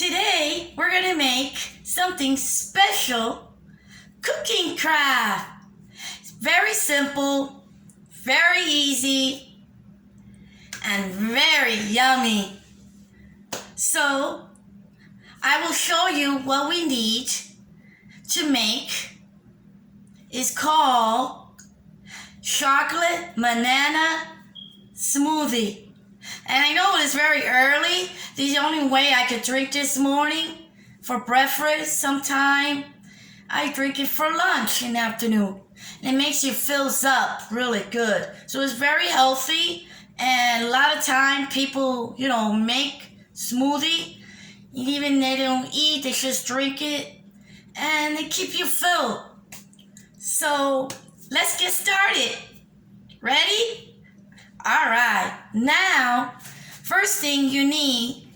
Today we're gonna make something special, cooking craft. It's very simple, very easy, and very yummy. So I will show you what we need to make. It's called chocolate banana smoothie. And I know it's very early. This is the only way I could drink this morning for breakfast sometime. I drink it for lunch in the afternoon. And it makes you fills up really good. So it's very healthy. And a lot of time people, make smoothie. Even they don't eat, they just drink it. And they keep you filled. So let's get started. Ready? All right, now, first thing you need,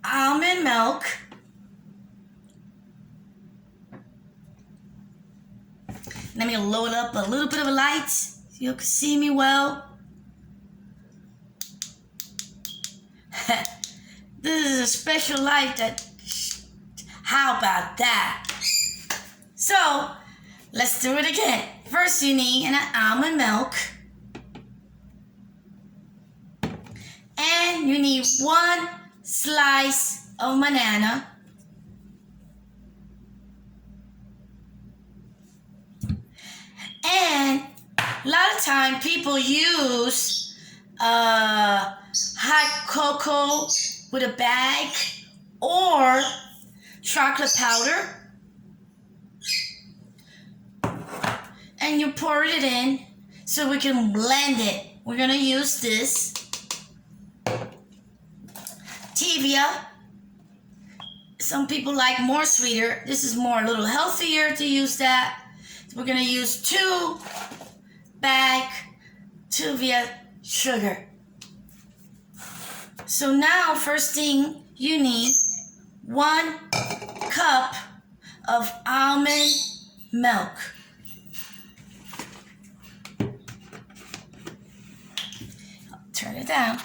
almond milk, let me load up a little bit of a light so you can see me well. This is a special light how about that? So, let's do it again. First you need an almond milk. And you need 1 slice of banana. And a lot of time people use hot cocoa with a bag or chocolate powder. And you pour it in so we can blend it. We're gonna use this Truvia. Some people like more sweeter. This is more a little healthier to use that. So we're gonna use 2 bag Truvia Sugar. So now first thing you need 1 cup of almond milk. Turn it down.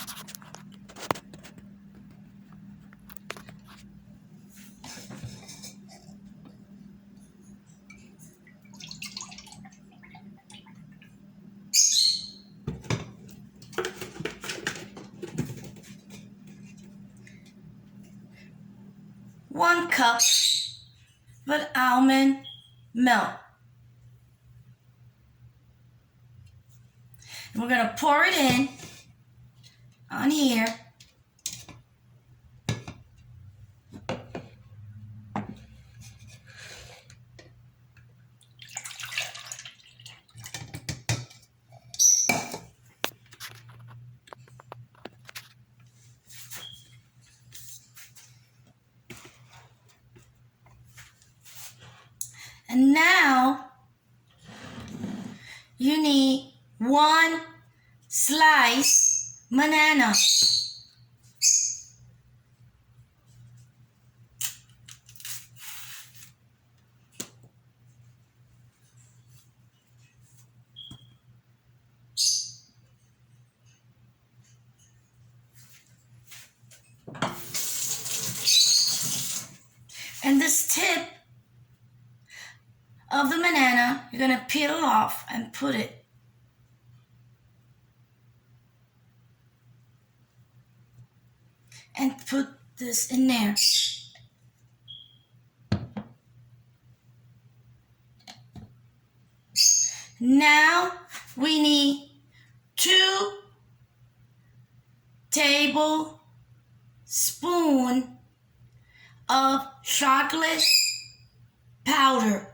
One cup of almond milk. And we're going to pour it in on here. And now you need 1 slice banana. And this tip of the banana, you're going to peel it off and put it and put this in there. Now we need 2 tablespoons of chocolate powder.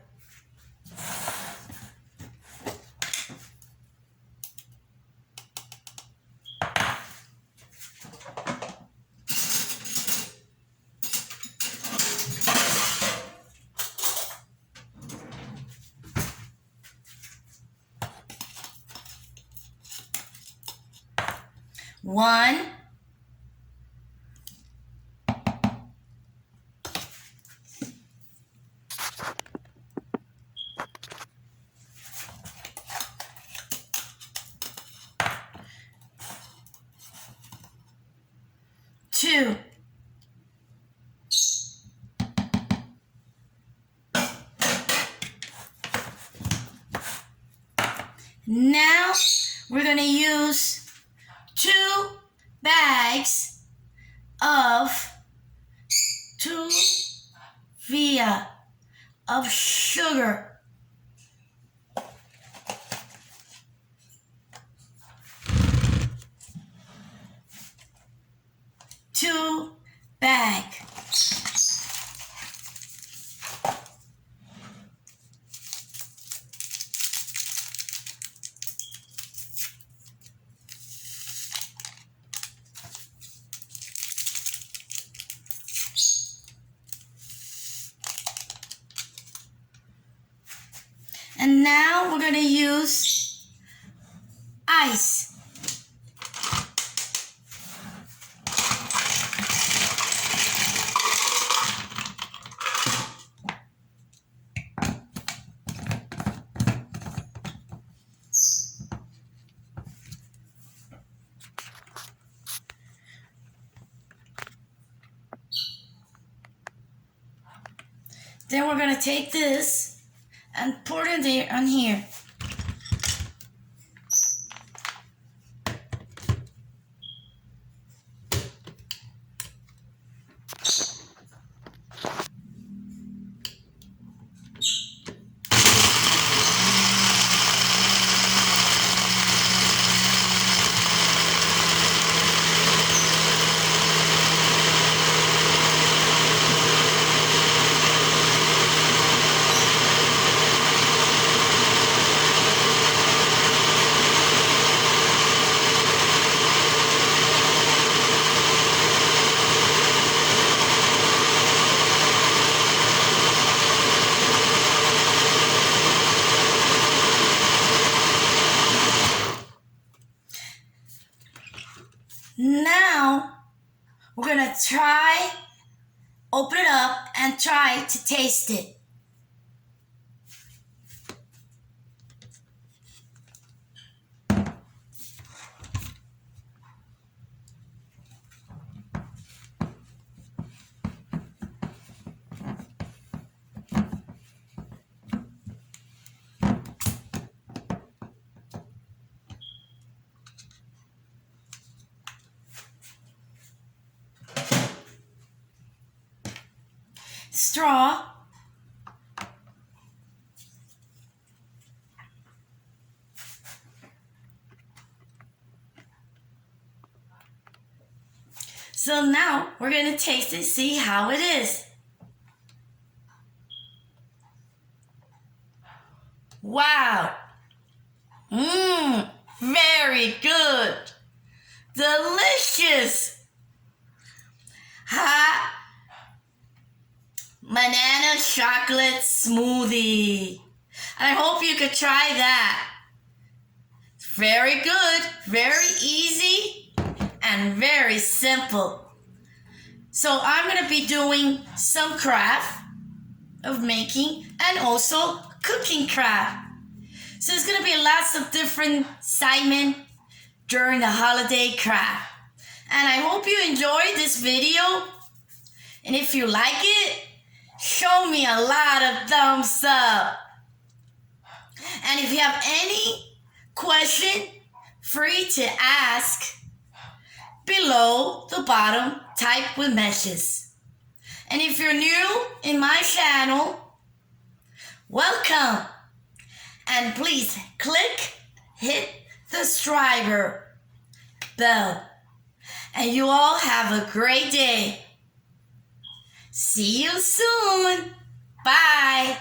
One, 2 Now we're going to use 2 bags of Truvia of sugar. Two bag. And now we're going to use ice. Then we're going to take this and pour it in on here. Now we're gonna open it up and try to taste it. Straw. So now we're going to taste it, see how it is. Wow. Very good. Delicious. Hot banana chocolate smoothie. And I hope you could try that. Very good, very easy, and very simple. So I'm going to be doing some craft of making and also cooking craft. So there's going to be lots of different excitement during the holiday craft. And I hope you enjoyed this video. And if you like it, show me a lot of thumbs up. And if you have any question, free to ask below the bottom, type with messages. And if you're new in my channel, welcome. And please hit the subscriber bell. And you all have a great day. See you soon. Bye.